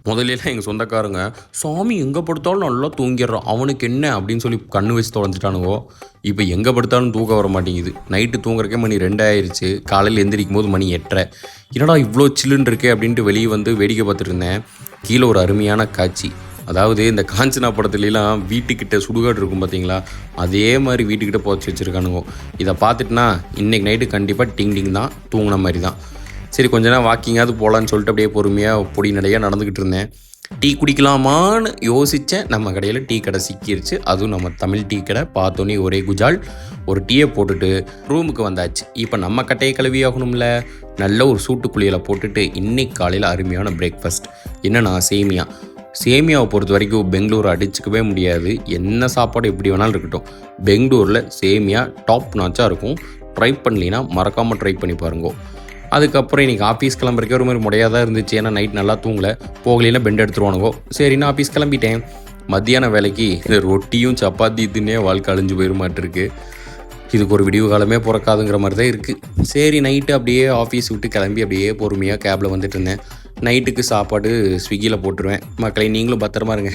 முதல்லலாம் எங்கள் சொந்தக்காரங்க, "சாமி எங்கே படுத்தாலும் நல்லா தூங்கிடுறான். அவனுக்கு என்ன?" அப்படின்னு சொல்லி கண்ணு வச்சு தொலைஞ்சிட்டானுங்கோ. இப்போ எங்கே படுத்தாலும் தூக்கம் வர மாட்டேங்குது. நைட்டு தூங்குறக்கே மணி 2 ஆயிருச்சு. காலையில் எந்திரிக்கும்போது மணி 8:30. என்னடா இவ்வளோ சில்லுன்னு இருக்கே அப்படின்ட்டு வெளியே வந்து வேடிக்கை பார்த்துட்டு இருந்தேன். கீழே ஒரு அருமையான காட்சி. அதாவது இந்த காஞ்சனா படத்துலலாம் வீட்டுக்கிட்ட சுடுகாடு இருக்கும் பார்த்தீங்களா? அதே மாதிரி வீட்டுக்கிட்ட புதைச்சி வச்சுருக்கானுங்கோ. இதை பார்த்துட்டுனா இன்றைக்கி நைட்டு கண்டிப்பாக டிங் டிங் தான், தூங்கின மாதிரி தான். சரி கொஞ்ச நேரம் வாக்கிங்காவது போகலான்னு சொல்லிட்டு அப்படியே பொறுமையாக பொடி நடையாக நடந்துக்கிட்டு இருந்தேன். டீ குடிக்கலாமான்னு யோசித்தேன். நம்ம கடையில் டீ கடை சிக்கிருச்சு. அதுவும் நம்ம தமிழ் டீ கடை. பார்த்தோன்னே ஒரே குஜால். ஒரு டீயை போட்டுட்டு ரூமுக்கு வந்தாச்சு. இப்போ நம்ம கட்டையை கழுவி ஆகணும்ல. நல்ல ஒரு சூட்டு குளியலை போட்டுட்டு இன்னைக்கு காலையில் அருமையான பிரேக்ஃபாஸ்ட். என்னென்னா சேமியா. சேமியாவை பொறுத்த வரைக்கும் பெங்களூரை அடிச்சுக்கவே முடியாது. என்ன சாப்பாடு எப்படி வேணாலும் இருக்கட்டும், பெங்களூரில் சேமியா டாப் நாச்சாக இருக்கும். ட்ரை பண்ணலின்னா மறக்காமல் ட்ரை பண்ணி பாருங்கோ. அதுக்கப்புறம் இன்றைக்கி ஆஃபீஸ் கிளம்புறக்கே ஒரு மாதிரி முடையாக தான் இருந்துச்சு. ஏன்னா நைட் நல்லா தூங்கலை. போகலைன்னா பெண்ட் எடுத்துருவானுங்கோ. சரின்னா ஆஃபீஸ் கிளம்பிட்டேன். மத்தியான வேலைக்கு இந்த ரொட்டியும் சப்பாத்தி தின்னே வாழ்க்கை அழிஞ்சு போயிருமாட்டிருக்கு. இதுக்கு ஒரு விடிவு காலமே பிறக்காதுங்கிற மாதிரி தான் இருக்குது. சரி நைட்டு அப்படியே ஆஃபீஸ் விட்டு கிளம்பி அப்படியே பொறுமையாக கேபில் வந்துட்டு இருந்தேன். நைட்டுக்கு சாப்பாடு ஸ்விக்கியில் போட்டுருவேன். மக்களை நீங்களும் பத்திரமா இருங்க.